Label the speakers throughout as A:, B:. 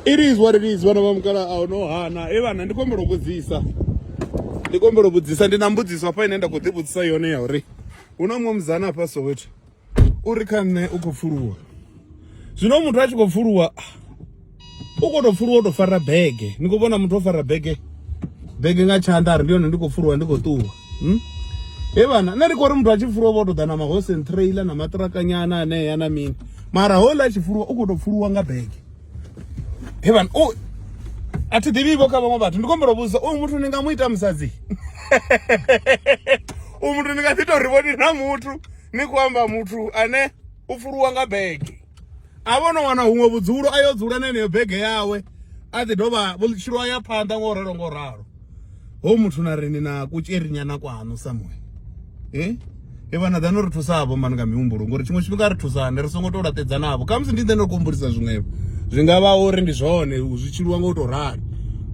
A: It is what it is. Vana vamukala aunohana evana ndikombera kudzidzisa ndina mbudziso apa ine ndakudzidzisa yone ya uri una mumwe muzana apa Soweto uri kane ukofurwa zvino muntu achikofurwa ukotofurwa utofara bhege nikubona muntu ofara bhege ngachandari ndiyo ndikofurwa ndikotuwa evana narikori muntu achifurwa votodana mahose and trailer namatrakanyana aneyana mini mara hola achifurwa ukotofurwa ngabhege evana atidhivivo kavamwe vatu ndikombera kubudzisa uyu mutu ndingamuita musadzi uyu mutu ndingazitorivotira mutu nikuamba mutu ane ufurwa ngabhege avonowana humwe vudzuro ayodzura neneyo bhege yawe atidova shiro yapanda ngoraro ho mutu narini nakucherinyana kwano samwe evana dzanoritosavo maninga miumburo ngori chimwe chipinga ritosane risongotoratedza navo kamusi ndinde nokumburisa zvimwevo zvingavaori ndizvone zvichirwa ngotorari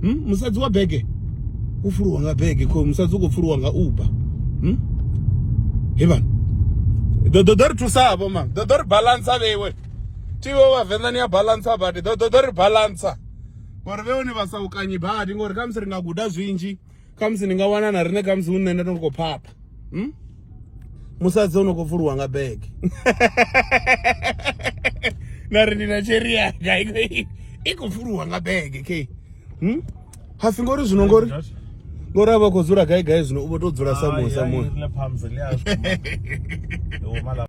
A: musadzi wabhege ufurwa ngabhege ko musadzi ukofurwa ngauber evana dodori tusavo ma dodori balansa vewe tivo vavhenda niya balansa bati dodori balansa ngori veone vasaukanyi bati ngori kamusi ringaguda zvinji kamusi ndingawana narine kamusi unene ndokopapa musadzi unokofurwa ngabhege narini cheri yanga ikofurwa ngabhege ke hafi ngori zvino ngori ava kozura gai zvino ubotodzura samwe